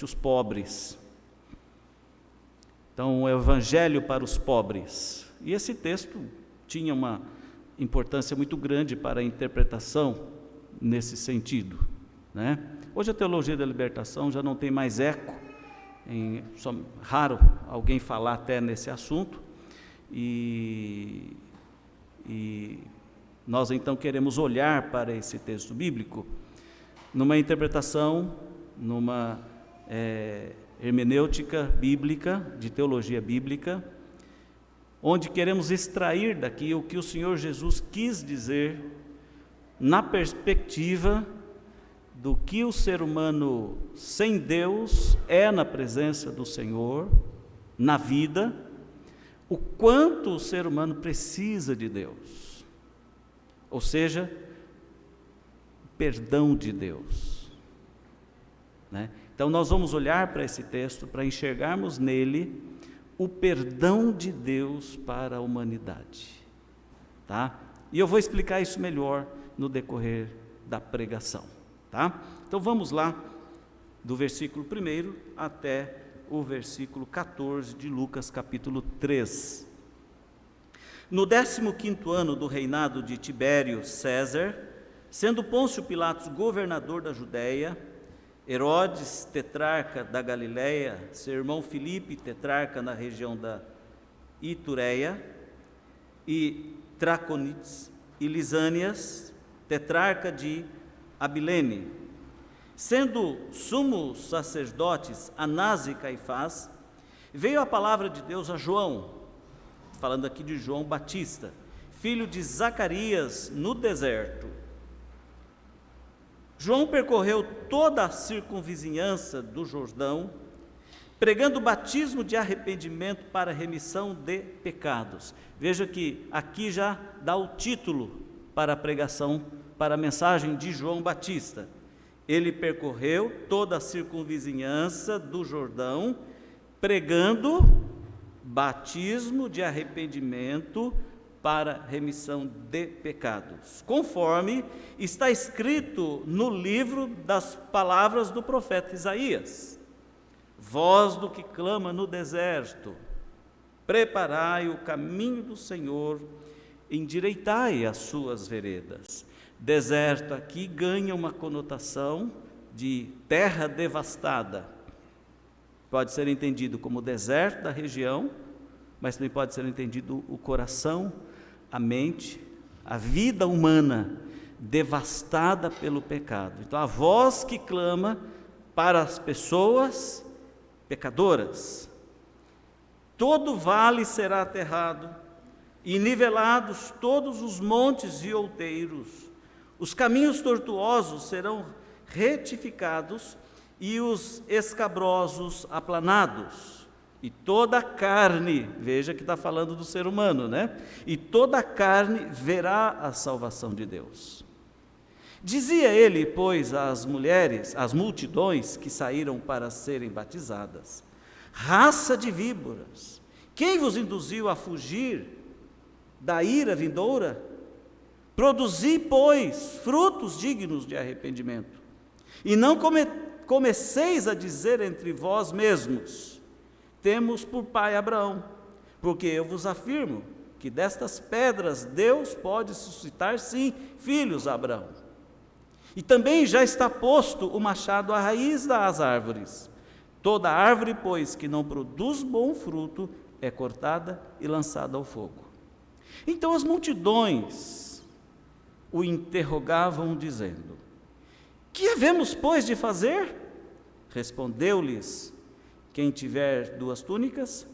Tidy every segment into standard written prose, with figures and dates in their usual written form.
os pobres. Então, o evangelho para os pobres. E esse texto tinha uma importância muito grande para a interpretação nesse sentido, né? Hoje a teologia da libertação já não tem mais eco, raro alguém falar até nesse assunto, e nós então queremos olhar para esse texto bíblico numa interpretação, numa hermenêutica bíblica, de teologia bíblica, onde queremos extrair daqui o que o Senhor Jesus quis dizer na perspectiva do que o ser humano sem Deus é na presença do Senhor, na vida, o quanto o ser humano precisa de Deus, ou seja, perdão de Deus, né? Então nós vamos olhar para esse texto para enxergarmos nele o perdão de Deus para a humanidade, tá? E eu vou explicar isso melhor no decorrer da pregação, tá? Então vamos lá, do versículo 1 até o versículo 14 de Lucas capítulo 3. No 15º ano do reinado de Tibério César, sendo Pôncio Pilatos governador da Judéia, Herodes, tetrarca da Galiléia, seu irmão Filipe, tetrarca na região da Itureia, e Traconites e Lisânias, tetrarca de Abilene, sendo sumos sacerdotes Anás e Caifás, veio a palavra de Deus a João, falando aqui de João Batista, filho de Zacarias, no deserto. João percorreu toda a circunvizinhança do Jordão, pregando o batismo de arrependimento para remissão de pecados. Veja que aqui já dá o título para a pregação, para a mensagem de João Batista. Ele percorreu toda a circunvizinhança do Jordão, pregando batismo de arrependimento para remissão de pecados, conforme está escrito no livro das palavras do profeta Isaías: voz do que clama no deserto, preparai o caminho do Senhor, endireitai as suas veredas. Deserto aqui ganha uma conotação de terra devastada. Pode ser entendido como deserto da região, mas também pode ser entendido o coração, a mente, a vida humana devastada pelo pecado. Então, a voz que clama para as pessoas pecadoras: todo vale será aterrado, e nivelados todos os montes e outeiros, os caminhos tortuosos serão retificados e os escabrosos aplanados. E toda a carne, veja que está falando do ser humano, né? E toda a carne verá a salvação de Deus. Dizia ele, pois, às mulheres, às multidões que saíram para serem batizadas: raça de víboras, quem vos induziu a fugir da ira vindoura? Produzi, pois, frutos dignos de arrependimento, e não comeceis a dizer entre vós mesmos: temos por pai Abraão, porque eu vos afirmo que destas pedras Deus pode suscitar sim filhos a Abraão. E também já está posto o machado à raiz das árvores. Toda árvore, pois, que não produz bom fruto é cortada e lançada ao fogo. Então as multidões o interrogavam, dizendo: que havemos, pois, de fazer? Respondeu-lhes: quem tiver 2 túnicas,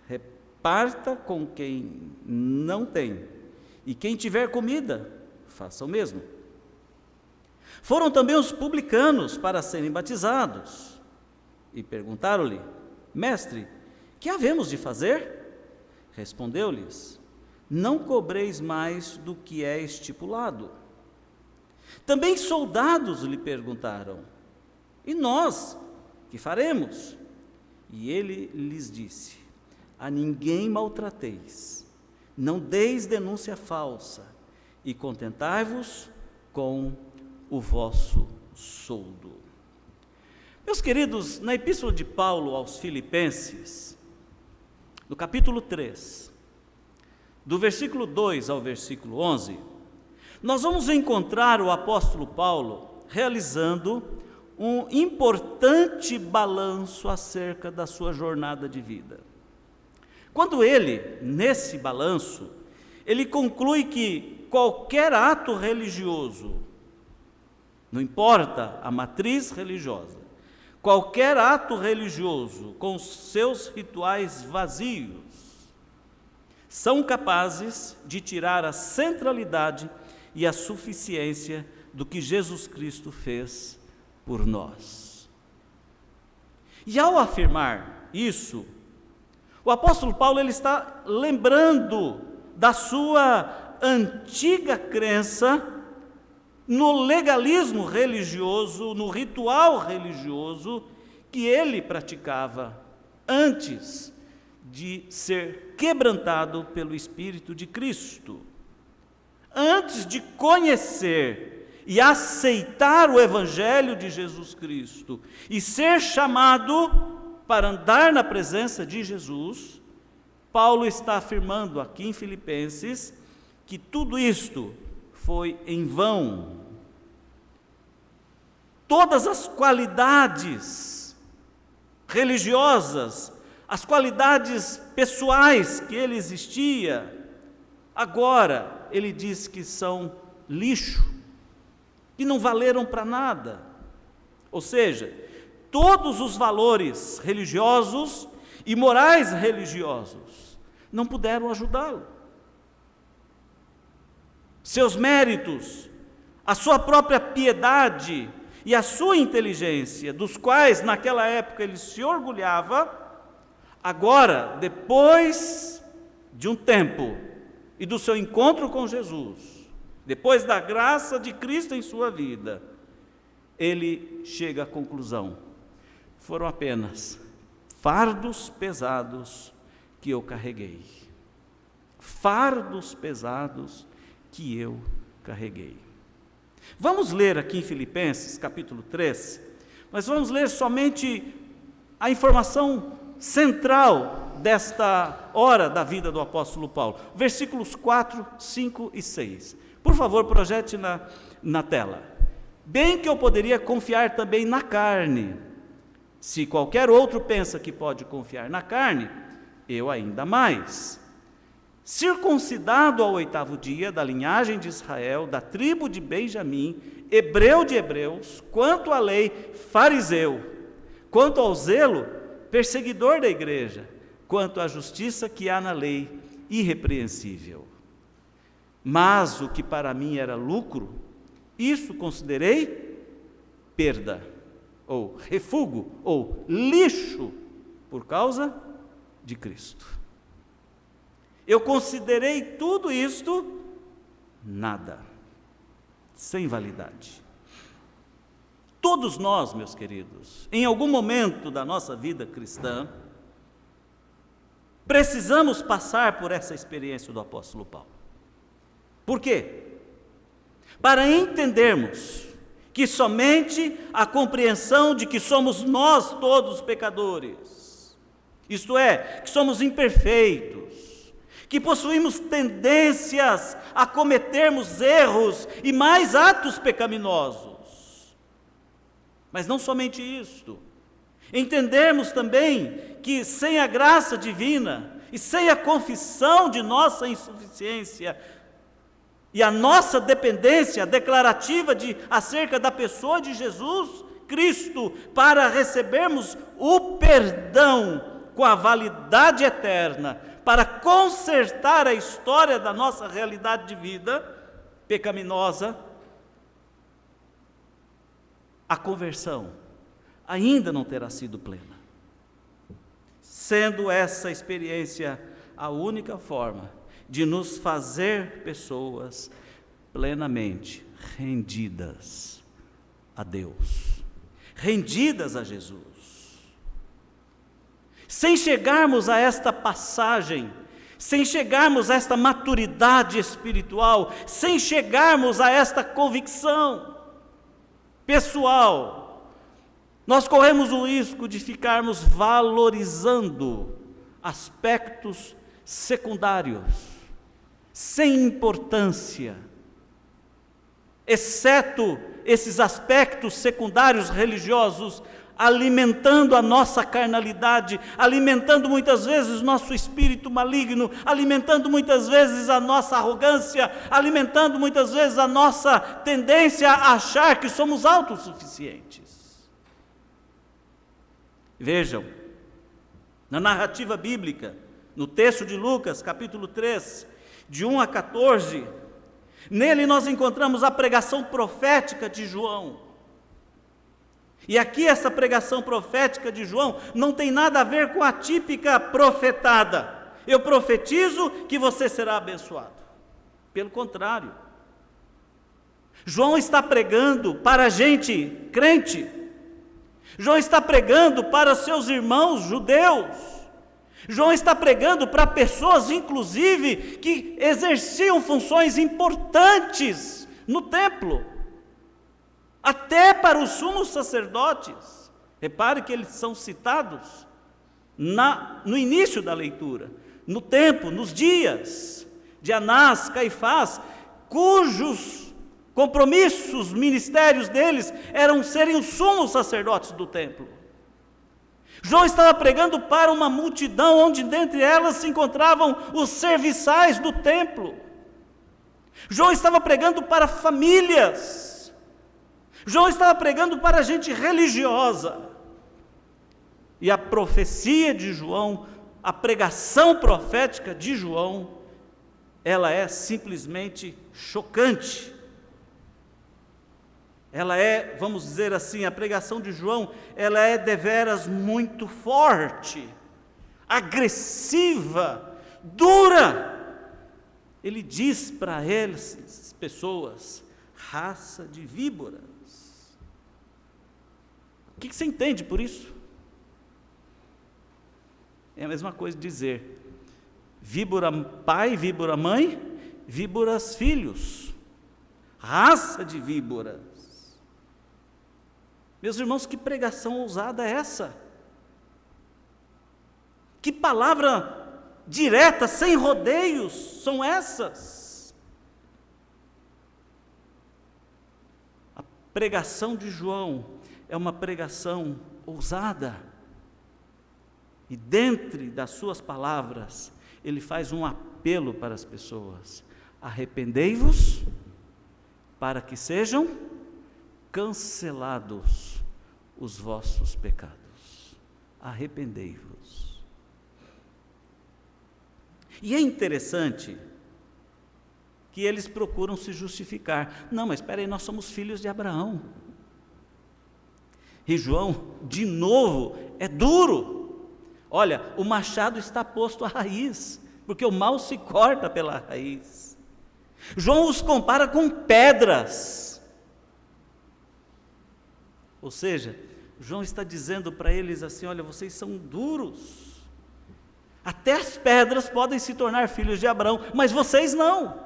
reparta com quem não tem, e quem tiver comida, faça o mesmo. Foram também os publicanos para serem batizados, e perguntaram-lhe: mestre, que havemos de fazer? Respondeu-lhes: não cobreis mais do que é estipulado. Também soldados lhe perguntaram: e nós, que faremos? E ele lhes disse: a ninguém maltrateis, não deis denúncia falsa, e contentai-vos com o vosso soldo. Meus queridos, na Epístola de Paulo aos Filipenses, no capítulo 3, do versículo 2 ao versículo 11, nós vamos encontrar o apóstolo Paulo realizando um importante balanço acerca da sua jornada de vida. Quando ele, nesse balanço, ele conclui que qualquer ato religioso, não importa a matriz religiosa, qualquer ato religioso com seus rituais vazios, são capazes de tirar a centralidade e a suficiência do que Jesus Cristo fez por nós. E ao afirmar isso, o apóstolo Paulo ele está lembrando da sua antiga crença no legalismo religioso, no ritual religioso que ele praticava antes de ser quebrantado pelo Espírito de Cristo. Antes de conhecer e aceitar o Evangelho de Jesus Cristo e ser chamado para andar na presença de Jesus, Paulo está afirmando aqui em Filipenses que tudo isto foi em vão. Todas as qualidades religiosas, as qualidades pessoais que ele existia, agora ele diz que são lixo, que não valeram para nada. Ou seja, todos os valores religiosos e morais religiosos não puderam ajudá-lo. Seus méritos, a sua própria piedade e a sua inteligência, dos quais naquela época ele se orgulhava, agora, depois de um tempo e do seu encontro com Jesus, depois da graça de Cristo em sua vida, ele chega à conclusão: foram apenas fardos pesados que eu carreguei. Fardos pesados que eu carreguei. Vamos ler aqui em Filipenses, capítulo 3, mas vamos ler somente a informação central desta hora da vida do apóstolo Paulo. Versículos 4, 5 e 6. Por favor, projete na tela. Bem que eu poderia confiar também na carne. Se qualquer outro pensa que pode confiar na carne, eu ainda mais. Circuncidado ao 8º dia, da linhagem de Israel, da tribo de Benjamim, hebreu de hebreus, quanto à lei, fariseu, quanto ao zelo, perseguidor da igreja, quanto à justiça que há na lei, irrepreensível. Mas o que para mim era lucro, isso considerei perda, ou refúgio, ou lixo, por causa de Cristo. Eu considerei tudo isto nada, sem validade. Todos nós, meus queridos, em algum momento da nossa vida cristã, precisamos passar por essa experiência do apóstolo Paulo. Por quê? Para entendermos que somente a compreensão de que somos nós todos pecadores, isto é, que somos imperfeitos, que possuímos tendências a cometermos erros e mais atos pecaminosos. Mas não somente isto, entendermos também que sem a graça divina e sem a confissão de nossa insuficiência e a nossa dependência declarativa acerca da pessoa de Jesus Cristo para recebermos o perdão com a validade eterna, para consertar a história da nossa realidade de vida pecaminosa, a conversão ainda não terá sido plena. Sendo essa experiência a única forma de nos fazer pessoas plenamente rendidas a Deus, rendidas a Jesus. Sem chegarmos a esta passagem, sem chegarmos a esta maturidade espiritual, sem chegarmos a esta convicção pessoal Nós corremos o risco de ficarmos valorizando aspectos secundários, sem importância, exceto esses aspectos secundários religiosos, alimentando a nossa carnalidade, alimentando muitas vezes o nosso espírito maligno, alimentando muitas vezes a nossa arrogância, alimentando muitas vezes a nossa tendência a achar que somos autossuficientes. Vejam, na narrativa bíblica, no texto de Lucas, capítulo 3, de 1 a 14, nele nós encontramos a pregação profética de João. E aqui essa pregação profética de João não tem nada a ver com a típica profetada. Eu profetizo que você será abençoado. Pelo contrário. João está pregando para gente crente. João está pregando para seus irmãos judeus. João está pregando para pessoas, inclusive, que exerciam funções importantes no templo. Até para os sumos sacerdotes. Repare que eles são citados no início da leitura, no tempo, nos dias de Anás, Caifás, cujos compromissos, ministérios deles eram serem os sumos sacerdotes do templo. João estava pregando para uma multidão, onde dentre elas se encontravam os serviçais do templo. João estava pregando para famílias. João estava pregando para gente religiosa. E a profecia de João, a pregação profética de João, ela é simplesmente chocante. Ela é, vamos dizer assim, a pregação de João, ela é deveras muito forte, agressiva, dura. Ele diz para eles, pessoas, raça de víboras. O que você entende por isso? É a mesma coisa dizer, víbora pai, víbora mãe, víboras filhos, raça de víboras. Meus irmãos, que pregação ousada é essa? Que palavra direta, sem rodeios, são essas? A pregação de João é uma pregação ousada. E dentre das suas palavras, ele faz um apelo para as pessoas: arrependei-vos, para que sejam cancelados os vossos pecados. Arrependei-vos. E é interessante que eles procuram se justificar. Não, mas espera aí, nós somos filhos de Abraão. E João, de novo, é duro. Olha, o machado está posto à raiz, porque o mal se corta pela raiz. João os compara com pedras. Ou seja, João está dizendo para eles assim: olha, vocês são duros. Até as pedras podem se tornar filhos de Abraão, mas vocês não.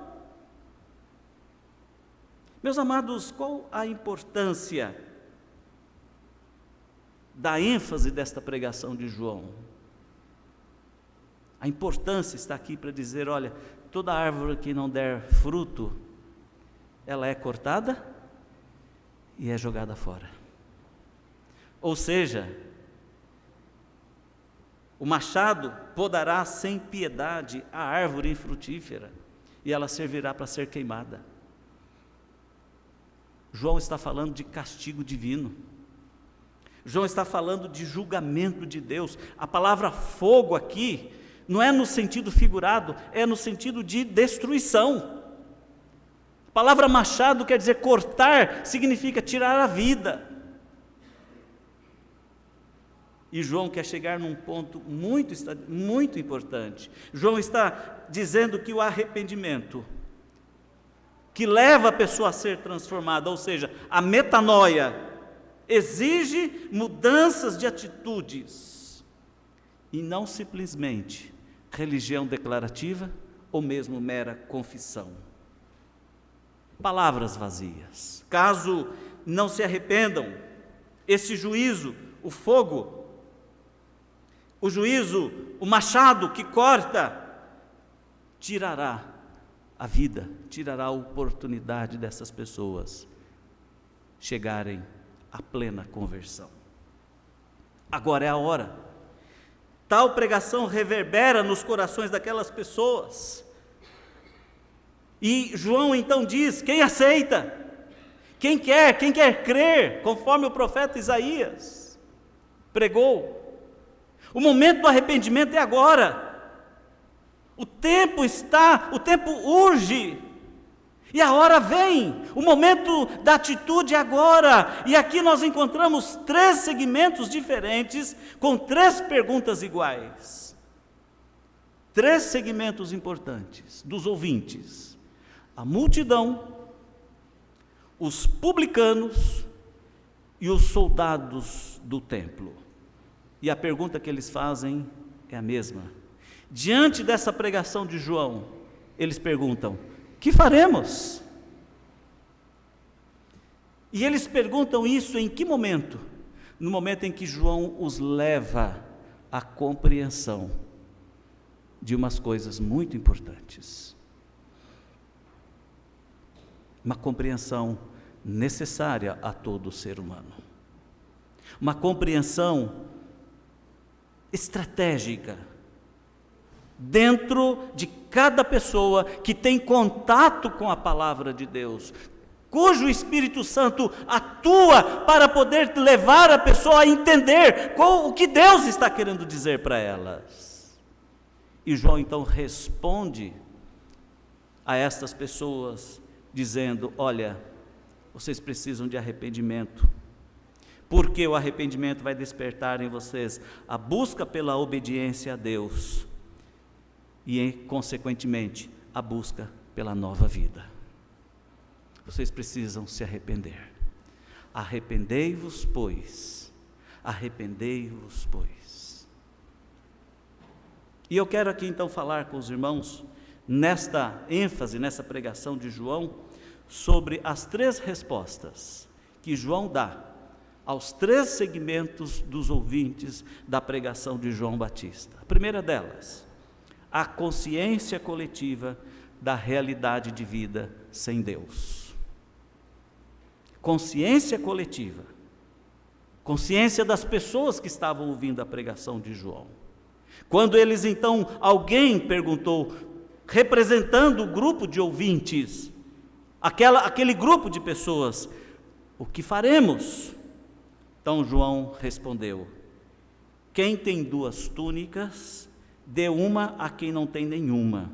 Meus amados, qual a importância da ênfase desta pregação de João? A importância está aqui para dizer: olha, toda árvore que não der fruto, ela é cortada e é jogada fora. Ou seja, o machado podará sem piedade a árvore infrutífera, e ela servirá para ser queimada. João está falando de castigo divino. João está falando de julgamento de Deus. A palavra fogo aqui não é no sentido figurado, é no sentido de destruição. A palavra machado quer dizer cortar, significa tirar a vida. E João quer chegar num ponto muito importante. João está dizendo que o arrependimento, que leva a pessoa a ser transformada, ou seja, a metanoia, exige mudanças de atitudes, e não simplesmente religião declarativa ou mesmo mera confissão. Palavras vazias. Caso não se arrependam, esse juízo, o fogo, o juízo, o machado que corta, tirará a vida, tirará a oportunidade dessas pessoas chegarem à plena conversão. Agora é a hora. Tal pregação reverbera nos corações daquelas pessoas. E João então diz: quem aceita? Quem quer crer, conforme o profeta Isaías pregou. O momento do arrependimento é agora. O tempo urge. E a hora vem, o momento da atitude é agora. E aqui nós encontramos 3 segmentos diferentes, com 3 perguntas iguais. 3 segmentos importantes dos ouvintes: a multidão, os publicanos e os soldados do templo. E a pergunta que eles fazem é a mesma. Diante dessa pregação de João, eles perguntam: que faremos? E eles perguntam isso em que momento? No momento em que João os leva à compreensão de umas coisas muito importantes. Uma compreensão necessária a todo ser humano. Uma compreensão estratégica dentro de cada pessoa que tem contato com a palavra de Deus, cujo Espírito Santo atua para poder levar a pessoa a entender o que Deus está querendo dizer para elas. E João então responde a estas pessoas dizendo: olha, vocês precisam de arrependimento, porque o arrependimento vai despertar em vocês a busca pela obediência a Deus e, consequentemente, a busca pela nova vida. Vocês precisam se arrepender. Arrependei-vos, pois. Arrependei-vos, pois. E eu quero aqui então falar com os irmãos, nesta ênfase, nessa pregação de João, sobre as 3 respostas que João dá aos 3 segmentos dos ouvintes da pregação de João Batista. A primeira delas: a consciência coletiva da realidade de vida sem Deus. Consciência coletiva, consciência das pessoas que estavam ouvindo a pregação de João. Quando eles então, alguém perguntou, representando o grupo de ouvintes, aquele grupo de pessoas: o que faremos? Então João respondeu: quem tem 2 túnicas, dê uma a quem não tem nenhuma.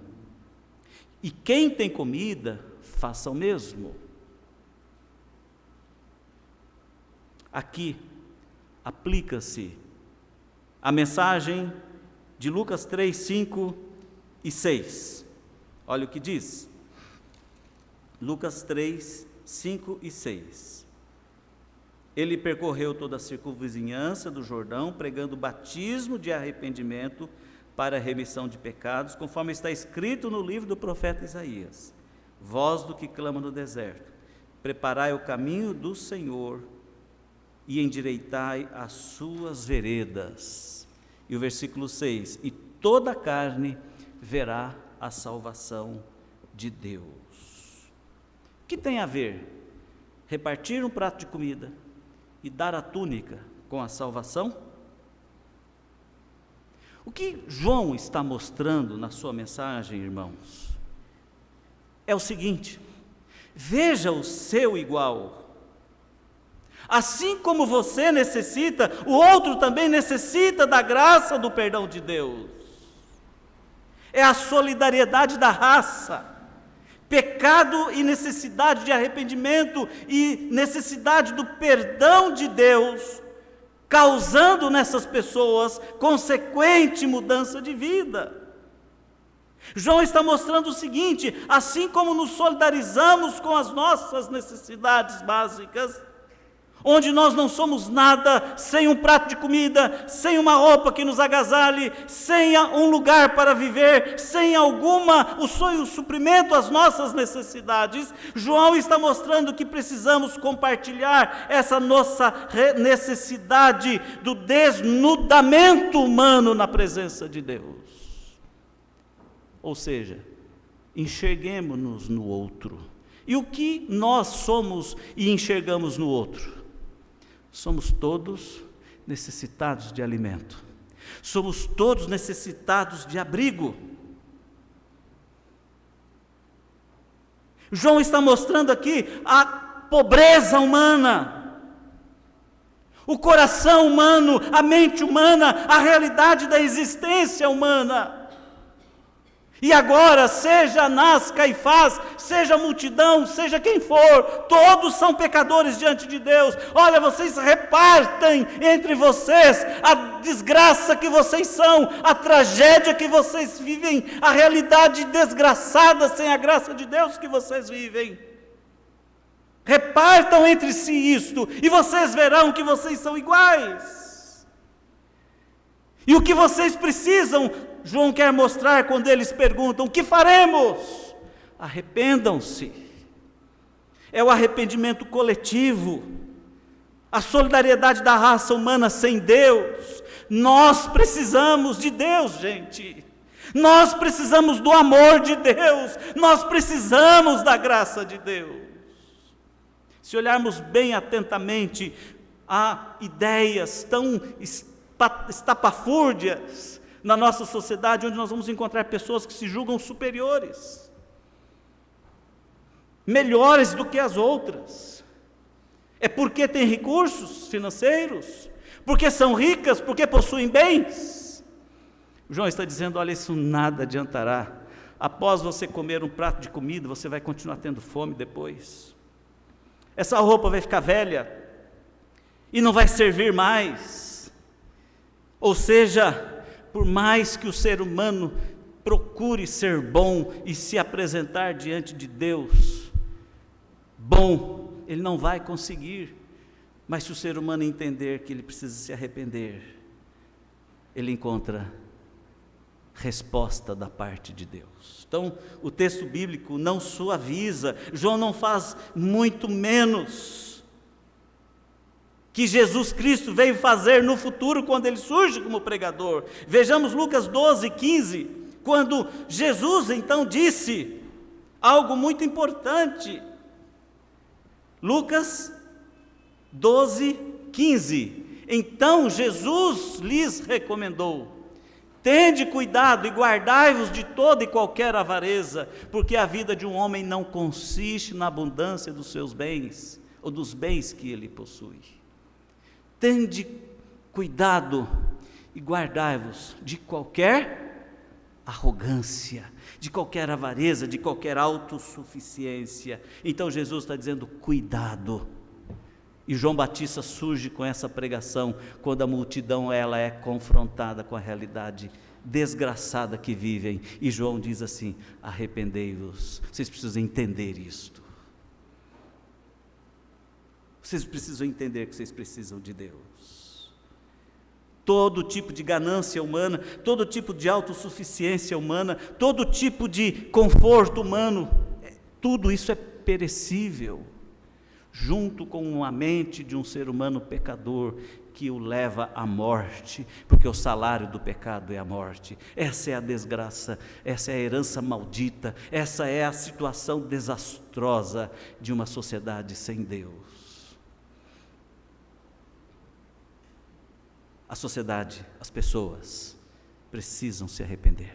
E quem tem comida, faça o mesmo. Aqui aplica-se a mensagem de Lucas 3, 5 e 6. Olha o que diz. Lucas 3, 5 e 6. Ele percorreu toda a circunvizinhança do Jordão, pregando batismo de arrependimento para a remissão de pecados, conforme está escrito no livro do profeta Isaías: voz do que clama no deserto, preparai o caminho do Senhor e endireitai as suas veredas. E o versículo 6: e toda a carne verá a salvação de Deus. O que tem a ver repartir um prato de comida e dar a túnica com a salvação? O que João está mostrando na sua mensagem, irmãos, é o seguinte: veja o seu igual. Assim como você necessita, o outro também necessita da graça do perdão de Deus. É a solidariedade da raça. Pecado e necessidade de arrependimento e necessidade do perdão de Deus, causando nessas pessoas consequente mudança de vida. João está mostrando o seguinte: assim como nos solidarizamos com as nossas necessidades básicas, onde nós não somos nada sem um prato de comida, sem uma roupa que nos agasalhe, sem um lugar para viver, sem o suprimento às nossas necessidades. João está mostrando que precisamos compartilhar essa nossa necessidade do desnudamento humano na presença de Deus. Ou seja, enxerguemo-nos no outro. E o que nós somos e enxergamos no outro? Somos todos necessitados de alimento. Somos todos necessitados de abrigo. João está mostrando aqui a pobreza humana, o coração humano, a mente humana, a realidade da existência humana. E agora, seja Anás, Caifás, seja a multidão, seja quem for, todos são pecadores diante de Deus. Olha, vocês repartem entre vocês a desgraça que vocês são, a tragédia que vocês vivem, a realidade desgraçada sem a graça de Deus que vocês vivem. Repartam entre si isto, e vocês verão que vocês são iguais. E o que vocês precisam, João quer mostrar quando eles perguntam: o que faremos? Arrependam-se. É o arrependimento coletivo, a solidariedade da raça humana sem Deus. Nós precisamos de Deus, gente. Nós precisamos do amor de Deus. Nós precisamos da graça de Deus. Se olharmos bem atentamente, há ideias tão estapafúrdias na nossa sociedade, onde nós vamos encontrar pessoas que se julgam superiores, melhores do que as outras. É porque têm recursos financeiros, porque são ricas, porque possuem bens. João está dizendo: olha, isso nada adiantará. Após você comer um prato de comida, você vai continuar tendo fome depois. Essa roupa vai ficar velha e não vai servir mais. Ou seja, por mais que o ser humano procure ser bom e se apresentar diante de Deus bom, ele não vai conseguir. Mas se o ser humano entender que ele precisa se arrepender, ele encontra resposta da parte de Deus. Então, o texto bíblico não suaviza, João não faz muito menos que Jesus Cristo veio fazer no futuro, quando ele surge como pregador. Vejamos Lucas 12, 15, quando Jesus então disse algo muito importante. Lucas 12, 15. Então Jesus lhes recomendou: tende cuidado e guardai-vos de toda e qualquer avareza, porque a vida de um homem não consiste na abundância dos seus bens, ou dos bens que ele possui. Tende cuidado e guardai-vos de qualquer arrogância, de qualquer avareza, de qualquer autossuficiência. Então Jesus está dizendo: cuidado. E João Batista surge com essa pregação, quando a multidão ela é confrontada com a realidade desgraçada que vivem. E João diz assim: arrependei-vos. Vocês precisam entender isto. Vocês precisam entender que vocês precisam de Deus. Todo tipo de ganância humana, todo tipo de autossuficiência humana, todo tipo de conforto humano, tudo isso é perecível, junto com a mente de um ser humano pecador, que o leva à morte, porque o salário do pecado é a morte. Essa é a desgraça, essa é a herança maldita, essa é a situação desastrosa de uma sociedade sem Deus. A sociedade, as pessoas precisam se arrepender.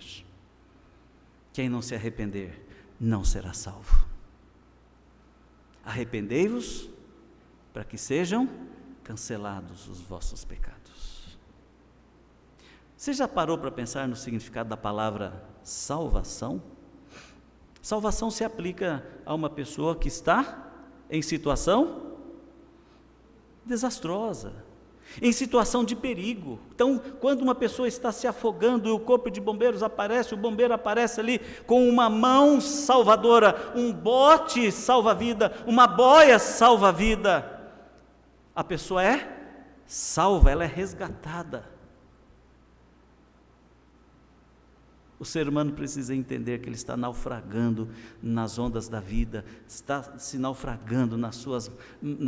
Quem não se arrepender não será salvo. Arrependei-vos para que sejam cancelados os vossos pecados. Você já parou para pensar no significado da palavra salvação? Salvação se aplica a uma pessoa que está em situação desastrosa, em situação de perigo. Então, quando uma pessoa está se afogando e o corpo de bombeiros aparece, o bombeiro aparece ali com uma mão salvadora, um bote salva-vida, uma boia salva-vida. a pessoa é salva, ela é resgatada. O ser humano precisa entender que ele está naufragando nas ondas da vida, está se naufragando nas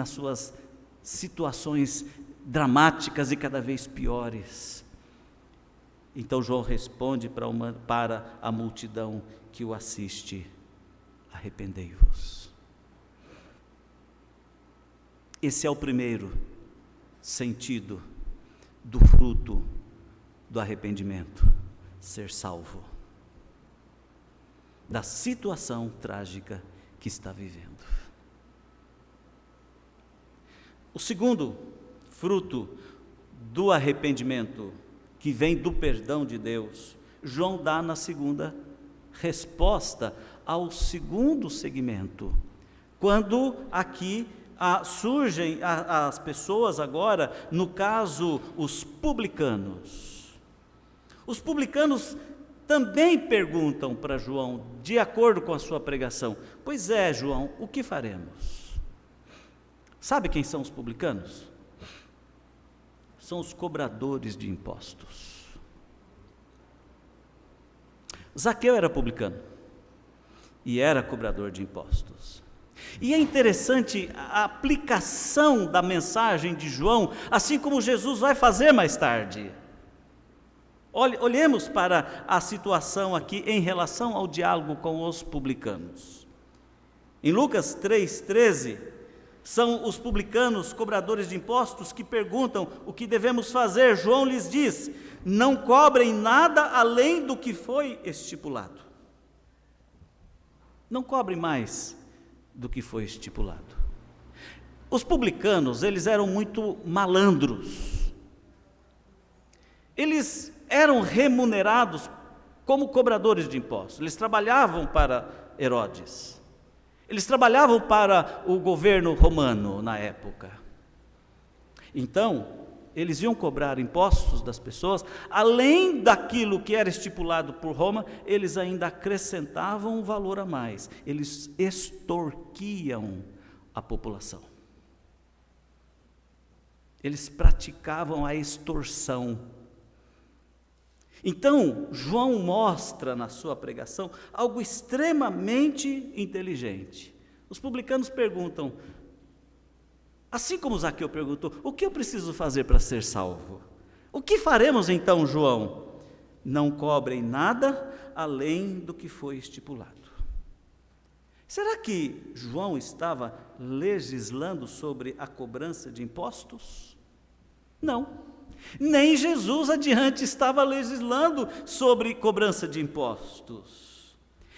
suas situações dramáticas e cada vez piores. Então João responde para a multidão que o assiste: arrependei-vos. Esse é o primeiro sentido do fruto do arrependimento: ser salvo da situação trágica que está vivendo. O segundo fruto do arrependimento, que vem do perdão de Deus, João dá na segunda resposta ao segundo segmento, quando aqui surgem as pessoas agora, no caso, os publicanos. Os publicanos também perguntam para João, de acordo com a sua pregação: pois é, João, o que faremos? Sabe quem são os publicanos? São os cobradores de impostos. Zaqueu era publicano e era cobrador de impostos. E é interessante a aplicação da mensagem de João, assim como Jesus vai fazer mais tarde. Olhemos para a situação aqui em relação ao diálogo com os publicanos. Em Lucas 3,13, são os publicanos, cobradores de impostos, que perguntam o que devemos fazer. João lhes diz: não cobrem nada além do que foi estipulado. Não cobrem mais do que foi estipulado. Os publicanos, eles eram muito malandros. Eles eram remunerados como cobradores de impostos. Eles trabalhavam para Herodes. Eles trabalhavam para o governo romano na época. Então, eles iam cobrar impostos das pessoas, além daquilo que era estipulado por Roma, eles ainda acrescentavam um valor a mais. Eles extorquiam a população. Eles praticavam a extorsão. Então, João mostra na sua pregação algo extremamente inteligente. Os publicanos perguntam, assim como Zaqueu perguntou: o que eu preciso fazer para ser salvo? O que faremos então, João? Não cobrem nada além do que foi estipulado. Será que João estava legislando sobre a cobrança de impostos? Não. Nem Jesus adiante estava legislando sobre cobrança de impostos.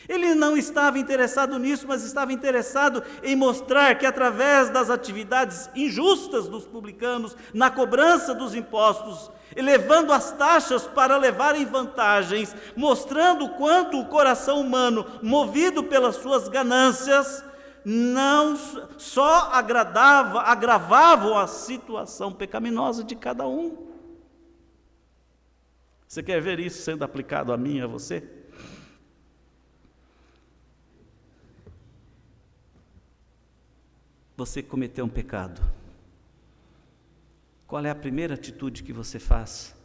Ele não estava interessado nisso, mas estava interessado em mostrar que através das atividades injustas dos publicanos, na cobrança dos impostos, elevando as taxas para levarem vantagens, mostrando quanto o coração humano, movido pelas suas ganâncias, não só agravavam a situação pecaminosa de cada um. Você quer ver isso sendo aplicado a mim e a você? Você cometeu um pecado. Qual é a primeira atitude que você faz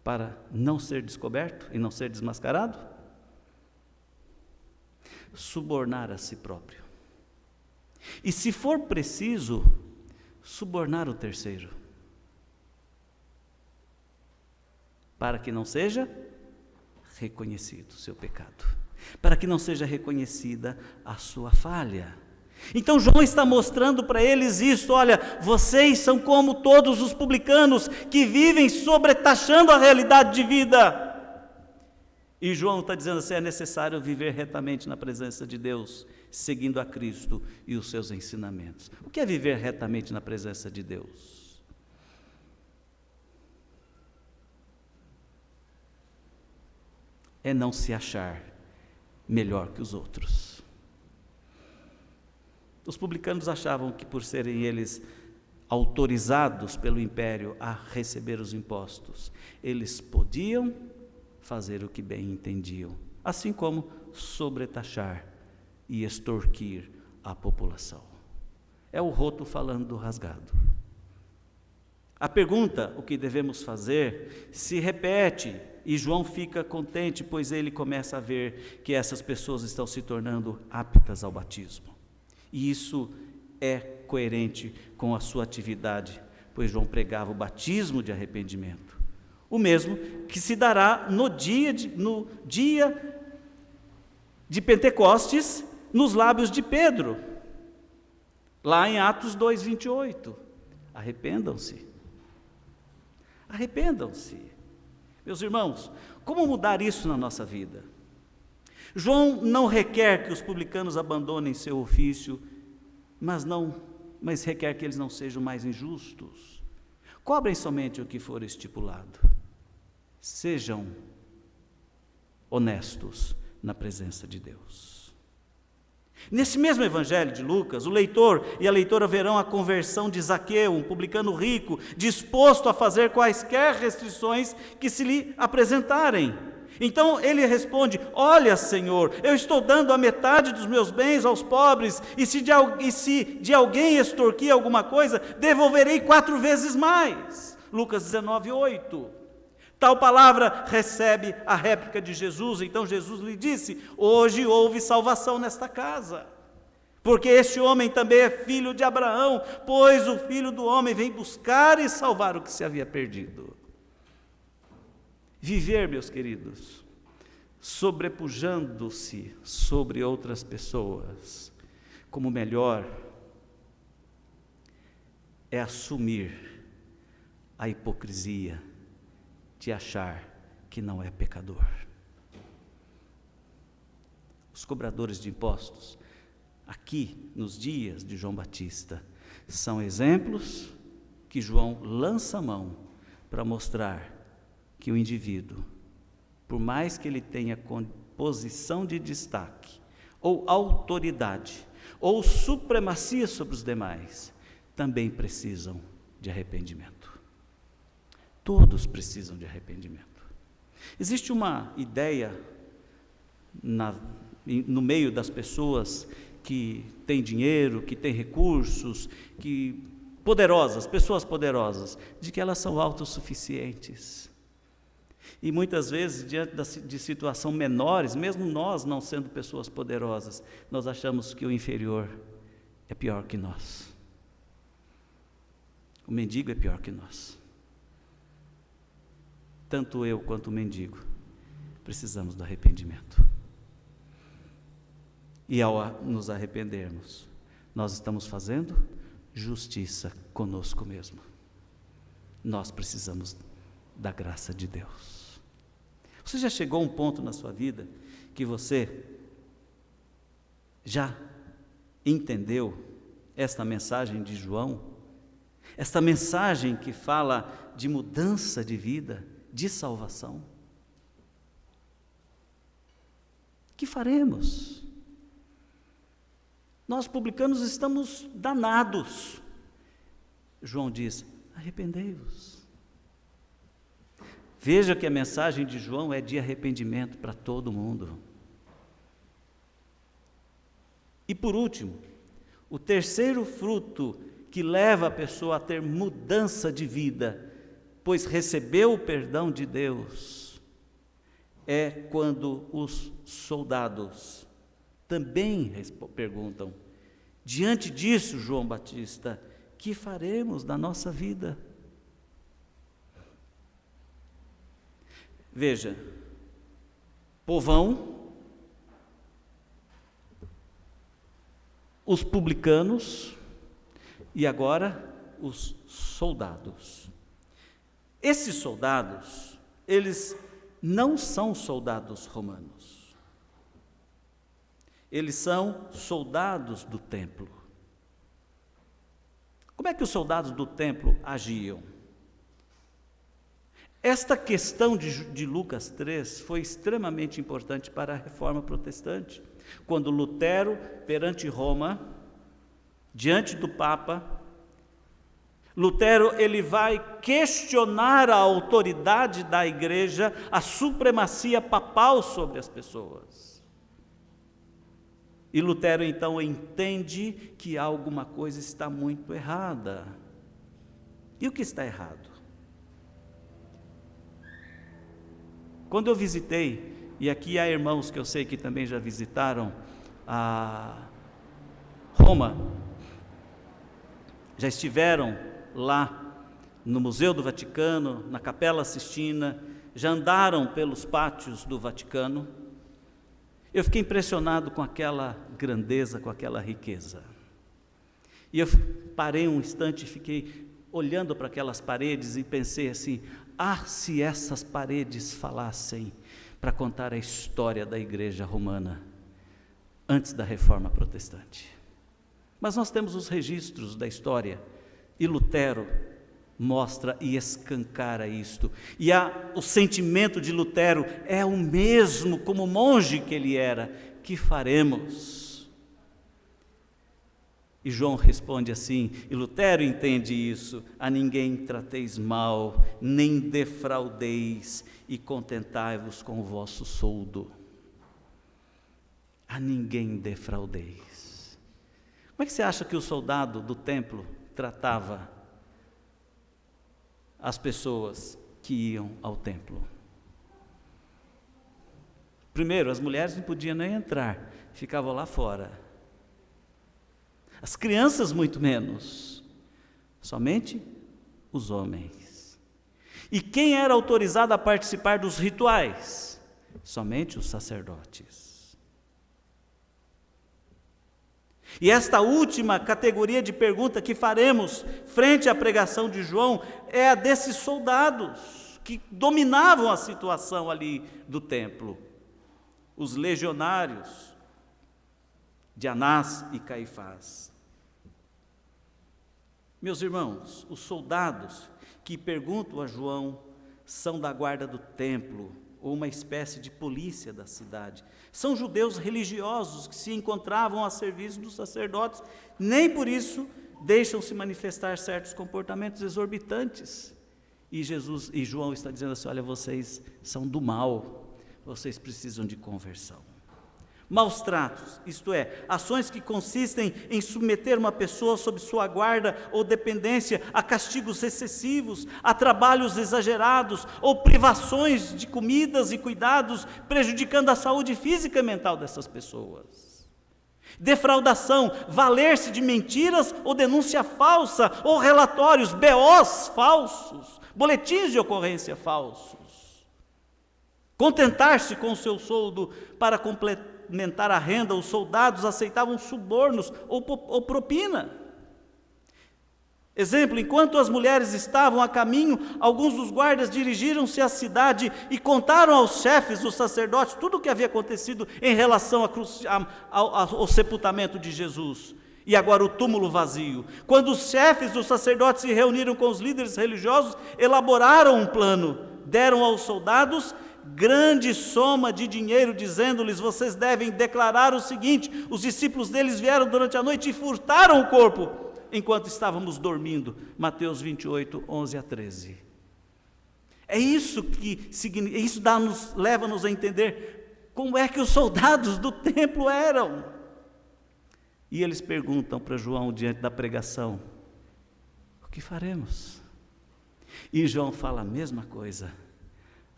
para não ser descoberto e não ser desmascarado? Subornar a si próprio. E se for preciso, subornar o terceiro. Para que não seja reconhecido o seu pecado. Para que não seja reconhecida a sua falha. Então João está mostrando para eles isso: olha, vocês são como todos os publicanos que vivem sobretaxando a realidade de vida. E João está dizendo assim: é necessário viver retamente na presença de Deus, seguindo a Cristo e os seus ensinamentos. O que é viver retamente na presença de Deus? É não se achar melhor que os outros. Os publicanos achavam que, por serem eles autorizados pelo império a receber os impostos, eles podiam fazer o que bem entendiam, assim como sobretaxar e extorquir a população. é o roto falando do rasgado. A pergunta, o que devemos fazer, se repete, e João fica contente, pois ele começa a ver que essas pessoas estão se tornando aptas ao batismo. E isso é coerente com a sua atividade, pois João pregava o batismo de arrependimento, o mesmo que se dará no dia de Pentecostes, nos lábios de Pedro, lá em Atos 2:28. Arrependam-se. Arrependam-se. Meus irmãos, como mudar isso na nossa vida? João não requer que os publicanos abandonem seu ofício, mas requer que eles não sejam mais injustos. Cobrem somente o que for estipulado. Sejam honestos na presença de Deus. Nesse mesmo evangelho de Lucas, o leitor e a leitora verão a conversão de Zaqueu, um publicano rico, disposto a fazer quaisquer restrições que se lhe apresentarem. Então ele responde: olha, Senhor, eu estou dando a metade dos meus bens aos pobres, e se de alguém extorquir alguma coisa, devolverei 4 vezes mais. Lucas 19:8. Tal palavra recebe a réplica de Jesus. Então Jesus lhe disse: hoje houve salvação nesta casa, porque este homem também é filho de Abraão, pois o Filho do Homem vem buscar e salvar o que se havia perdido. Viver, meus queridos, sobrepujando-se sobre outras pessoas, como melhor, é assumir a hipocrisia de achar que não é pecador. Os cobradores de impostos, aqui nos dias de João Batista, são exemplos que João lança a mão para mostrar que o indivíduo, por mais que ele tenha posição de destaque, ou autoridade, ou supremacia sobre os demais, também precisam de arrependimento. Todos precisam de arrependimento. Existe uma ideia no meio das pessoas que têm dinheiro, que têm recursos, pessoas poderosas, de que elas são autossuficientes. E muitas vezes, diante de situação menores, mesmo nós não sendo pessoas poderosas, nós achamos que o inferior é pior que nós. O mendigo é pior que nós. Tanto eu quanto o mendigo precisamos do arrependimento. E ao nos arrependermos, nós estamos fazendo justiça conosco mesmo. Nós precisamos da graça de Deus. Você já chegou a um ponto na sua vida que você já entendeu esta mensagem de João? Esta mensagem que fala de mudança de vida, de salvação? O que faremos? Nós publicanos estamos danados. João diz: arrependei-vos. Veja que a mensagem de João é de arrependimento para todo mundo. E por último, o terceiro fruto que leva a pessoa a ter mudança de vida, pois recebeu o perdão de Deus, é quando os soldados também perguntam: diante disso, João Batista, que faremos da nossa vida? Veja, povão, os publicanos e agora os soldados. Esses soldados, eles não são soldados romanos. Eles são soldados do templo. Como é que os soldados do templo agiam? Esta questão de Lucas 3 foi extremamente importante para a reforma protestante. Quando Lutero, perante Roma, diante do Papa, Lutero ele vai questionar a autoridade da igreja, a supremacia papal sobre as pessoas. E Lutero então entende que alguma coisa está muito errada. E o que está errado? Quando eu visitei, e aqui há irmãos que eu sei que também já visitaram a Roma, já estiveram lá no Museu do Vaticano, na Capela Sistina, já andaram pelos pátios do Vaticano. Eu fiquei impressionado com aquela grandeza, com aquela riqueza. E eu parei um instante e fiquei olhando para aquelas paredes e pensei assim: se essas paredes falassem para contar a história da Igreja Romana antes da Reforma Protestante. Mas nós temos os registros da história, e Lutero mostra e escancara isto. E o sentimento de Lutero é o mesmo como monge que ele era: que faremos? E João responde assim, e Lutero entende isso: a ninguém trateis mal, nem defraudeis, e contentai-vos com o vosso soldo. A ninguém defraudeis. Como é que você acha que o soldado do templo tratava as pessoas que iam ao templo? Primeiro, as mulheres não podiam nem entrar, ficavam lá fora. As crianças muito menos, somente os homens. E quem era autorizado a participar dos rituais? Somente os sacerdotes. E esta última categoria de pergunta que faremos frente à pregação de João é a desses soldados que dominavam a situação ali do templo, os legionários de Anás e Caifás. Meus irmãos, os soldados que perguntam a João são da guarda do templo, ou uma espécie de polícia da cidade. São judeus religiosos que se encontravam a serviço dos sacerdotes, nem por isso deixam-se manifestar certos comportamentos exorbitantes. E João está dizendo assim: olha, vocês são do mal, vocês precisam de conversão. Maus tratos, isto é, ações que consistem em submeter uma pessoa sob sua guarda ou dependência a castigos excessivos, a trabalhos exagerados ou privações de comidas e cuidados, prejudicando a saúde física e mental dessas pessoas. Defraudação, valer-se de mentiras ou denúncia falsa, ou relatórios, BOs falsos, boletins de ocorrência falsos. Contentar-se com o seu soldo para completar a renda, os soldados aceitavam subornos ou propina. Exemplo: enquanto as mulheres estavam a caminho, alguns dos guardas dirigiram-se à cidade e contaram aos chefes, os sacerdotes, tudo o que havia acontecido em relação ao sepultamento de Jesus. E agora o túmulo vazio. Quando os chefes dos sacerdotes se reuniram com os líderes religiosos, elaboraram um plano, deram aos soldados grande soma de dinheiro, dizendo-lhes: vocês devem declarar o seguinte: os discípulos deles vieram durante a noite e furtaram o corpo enquanto estávamos dormindo. Mateus 28, 11 a 13. É isso que isso leva-nos a entender como é que os soldados do templo eram. E eles perguntam para João diante da pregação: o que faremos? E João fala a mesma coisa: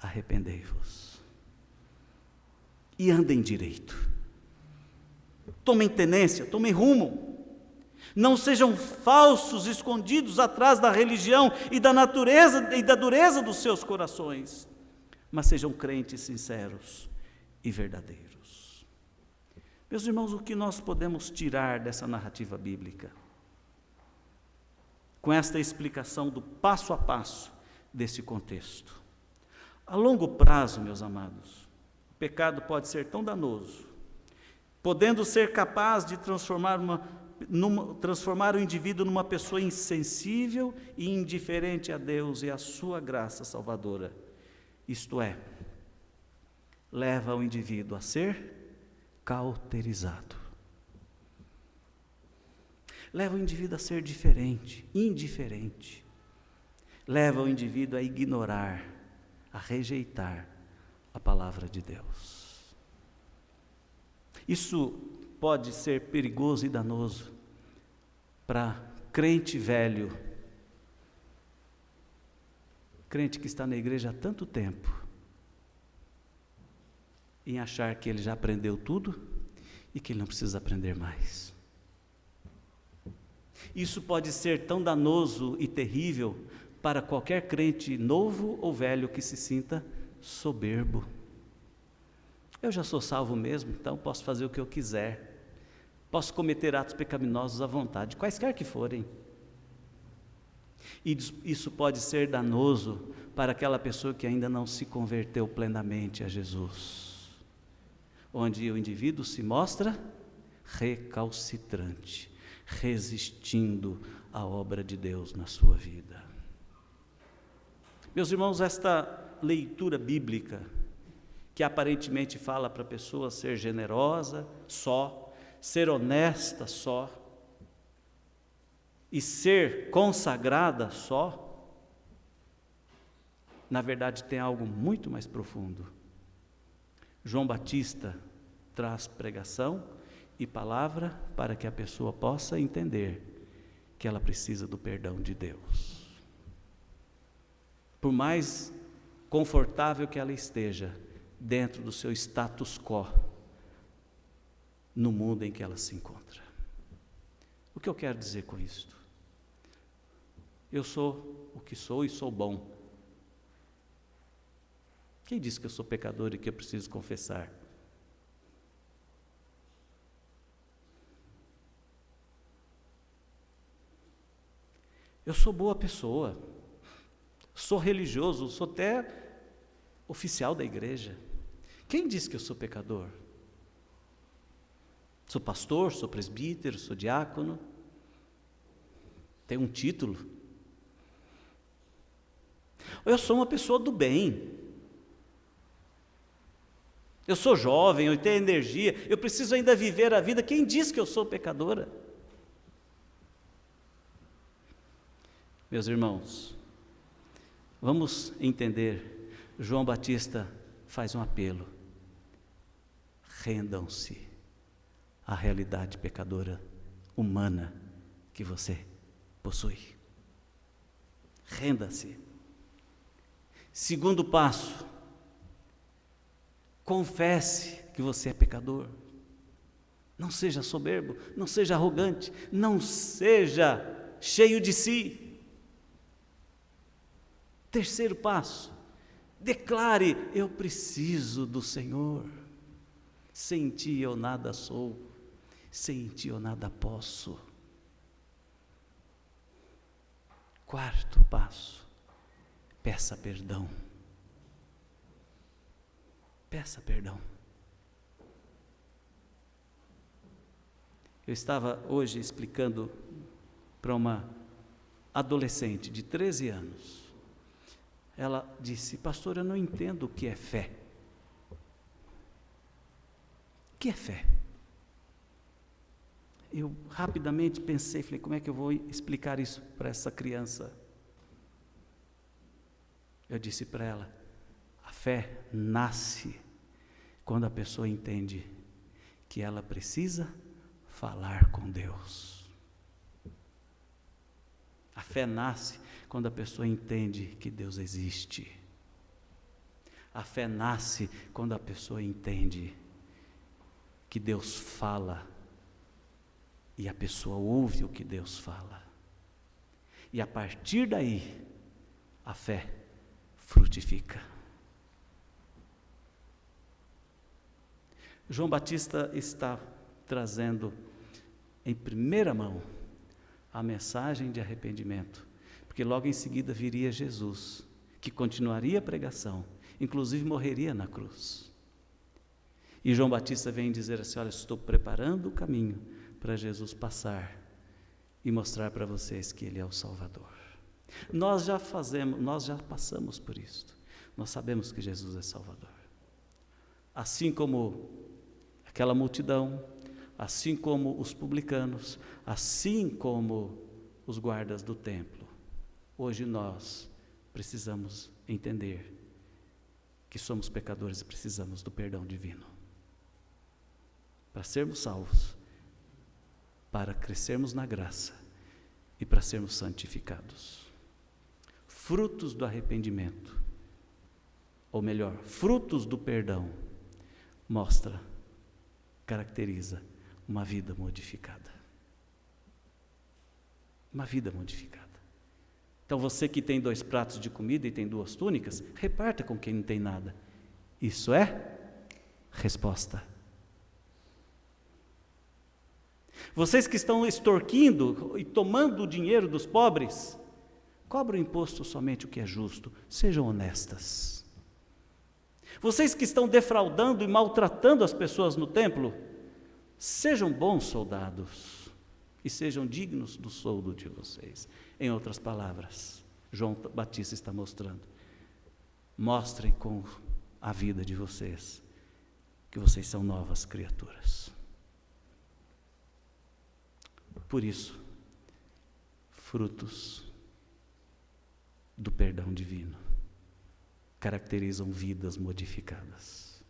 arrependei-vos e andem direito, tomem tenência, tomem rumo, não sejam falsos, escondidos atrás da religião e da natureza e da dureza dos seus corações, mas sejam crentes sinceros e verdadeiros. Meus irmãos, o que nós podemos tirar dessa narrativa bíblica, com esta explicação do passo a passo desse contexto? A longo prazo, meus amados, o pecado pode ser tão danoso, podendo ser capaz de transformar o indivíduo numa pessoa insensível e indiferente a Deus e a sua graça salvadora. Isto é, leva o indivíduo a ser cauterizado. Leva o indivíduo a ser indiferente. Leva o indivíduo a ignorar, a rejeitar a palavra de Deus. Isso pode ser perigoso e danoso para crente velho, crente que está na igreja há tanto tempo, em achar que ele já aprendeu tudo e que ele não precisa aprender mais. Isso pode ser tão danoso e terrível para qualquer crente novo ou velho que se sinta soberbo. Eu já sou salvo mesmo, então posso fazer o que eu quiser. Posso cometer atos pecaminosos à vontade, quaisquer que forem. E isso pode ser danoso para aquela pessoa que ainda não se converteu plenamente a Jesus, onde o indivíduo se mostra recalcitrante, resistindo à obra de Deus na sua vida. Meus irmãos, esta leitura bíblica, que aparentemente fala para a pessoa ser generosa só, ser honesta só, e ser consagrada só, na verdade tem algo muito mais profundo. João Batista traz pregação e palavra para que a pessoa possa entender que ela precisa do perdão de Deus. Por mais confortável que ela esteja dentro do seu status quo, no mundo em que ela se encontra. O que eu quero dizer com isto? Eu sou o que sou e sou bom. Quem disse que eu sou pecador e que eu preciso confessar? Eu sou boa pessoa, sou religioso, sou até oficial da igreja. Quem disse que eu sou pecador? Sou pastor, sou presbítero, sou diácono, tenho um título. Eu sou uma pessoa do bem. Eu sou jovem, eu tenho energia, eu preciso ainda viver a vida. Quem diz que eu sou pecadora? Meus irmãos, vamos entender, João Batista faz um apelo: rendam-se à realidade pecadora humana que você possui. Renda-se. Segundo passo, confesse que você é pecador. Não seja soberbo, não seja arrogante, não seja cheio de si. Terceiro passo, declare: eu preciso do Senhor. Sem ti eu nada sou, sem ti eu nada posso. Quarto passo, peça perdão. Peça perdão. Eu estava hoje explicando para uma adolescente de 13 anos. Ela disse: pastor, eu não entendo o que é fé. O que é fé? Eu rapidamente pensei, falei: como é que eu vou explicar isso para essa criança? Eu disse para ela: a fé nasce quando a pessoa entende que ela precisa falar com Deus. A fé nasce quando a pessoa entende que Deus existe. A fé nasce quando a pessoa entende que Deus fala e a pessoa ouve o que Deus fala. E a partir daí, a fé frutifica. João Batista está trazendo em primeira mão a mensagem de arrependimento, porque logo em seguida viria Jesus, que continuaria a pregação, inclusive morreria na cruz. E João Batista vem dizer assim: olha, estou preparando o caminho para Jesus passar e mostrar para vocês que Ele é o Salvador. Nós já passamos por isso. Nós sabemos que Jesus é Salvador. Assim como aquela multidão, assim como os publicanos, assim como os guardas do templo, hoje nós precisamos entender que somos pecadores e precisamos do perdão divino. para sermos salvos, para crescermos na graça e para sermos santificados. Frutos do arrependimento, ou melhor, frutos do perdão, caracteriza uma vida modificada. Uma vida modificada. Então você que tem 2 pratos de comida e tem 2 túnicas, reparta com quem não tem nada. Isso é resposta. Vocês que estão extorquindo e tomando o dinheiro dos pobres, cobram imposto somente o que é justo, sejam honestas. Vocês que estão defraudando e maltratando as pessoas no templo, sejam bons soldados e sejam dignos do soldo de vocês. Em outras palavras, João Batista está mostrando, mostrem com a vida de vocês que vocês são novas criaturas. Por isso, frutos do perdão divino caracterizam vidas modificadas.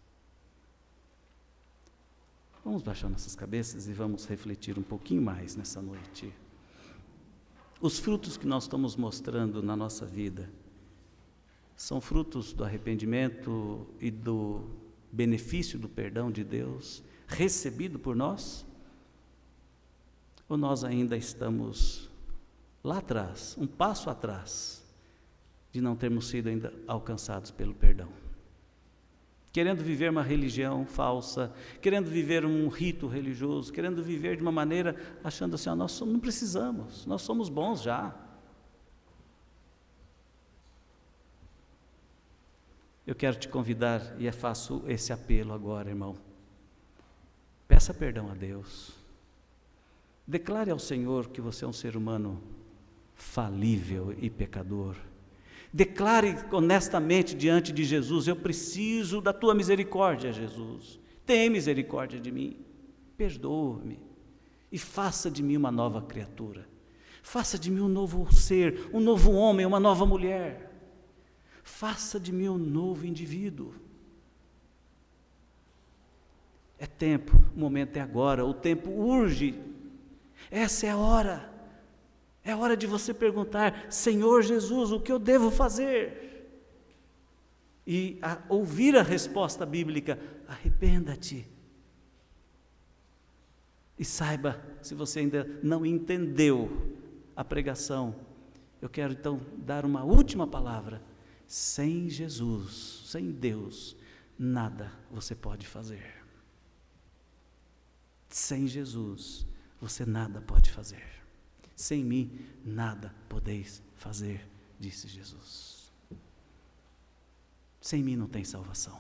Vamos baixar nossas cabeças e vamos refletir um pouquinho mais nessa noite. Os frutos que nós estamos mostrando na nossa vida são frutos do arrependimento e do benefício do perdão de Deus recebido por nós? Ou nós ainda estamos lá atrás, um passo atrás, de não termos sido ainda alcançados pelo perdão? Querendo viver uma religião falsa, querendo viver um rito religioso, querendo viver de uma maneira, achando assim, nós não precisamos, nós somos bons já. Eu quero te convidar, e faço esse apelo agora, irmão. Peça perdão a Deus. Declare ao Senhor que você é um ser humano falível e pecador. Declare honestamente diante de Jesus: eu preciso da tua misericórdia, Jesus. Tem misericórdia de mim, perdoa-me e faça de mim uma nova criatura. Faça de mim um novo ser, um novo homem, uma nova mulher. Faça de mim um novo indivíduo. É tempo, o momento é agora, o tempo urge. Essa é a hora. É hora de você perguntar: Senhor Jesus, o que eu devo fazer? E ouvir a resposta bíblica: arrependa-te. E saiba, se você ainda não entendeu a pregação, eu quero então dar uma última palavra. Sem Jesus, sem Deus, nada você pode fazer. Sem Jesus, você nada pode fazer. Sem mim, nada podeis fazer, disse Jesus. Sem mim não tem salvação.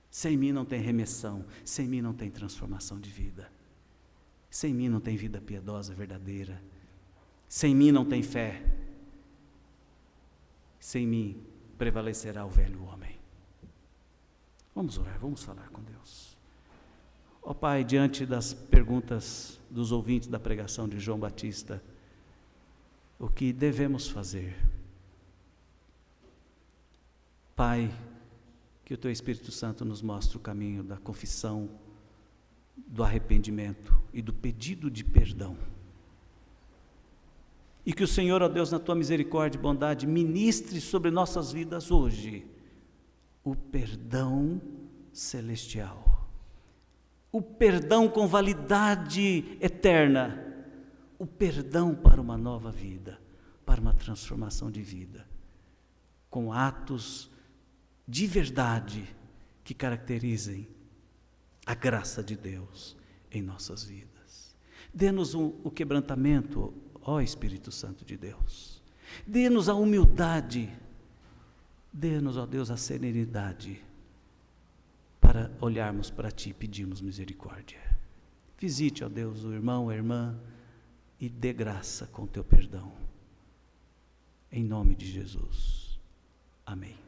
Sem mim não tem remissão. Sem mim não tem transformação de vida. Sem mim não tem vida piedosa, verdadeira. Sem mim não tem fé. Sem mim prevalecerá o velho homem. Vamos orar, vamos falar com Deus. Ó Pai, diante das perguntas dos ouvintes da pregação de João Batista, o que devemos fazer? Pai, que o Teu Espírito Santo nos mostre o caminho da confissão, do arrependimento e do pedido de perdão. E que o Senhor, ó Deus, na Tua misericórdia e bondade, ministre sobre nossas vidas hoje o perdão celestial, o perdão com validade eterna, o perdão para uma nova vida, para uma transformação de vida, com atos de verdade que caracterizem a graça de Deus em nossas vidas. Dê-nos o quebrantamento, ó Espírito Santo de Deus. Dê-nos a humildade. Dê-nos, ó Deus, a serenidade para olharmos para Ti e pedirmos misericórdia. Visite, ó Deus, o irmão, a irmã e dê graça com Teu perdão. Em nome de Jesus. Amém.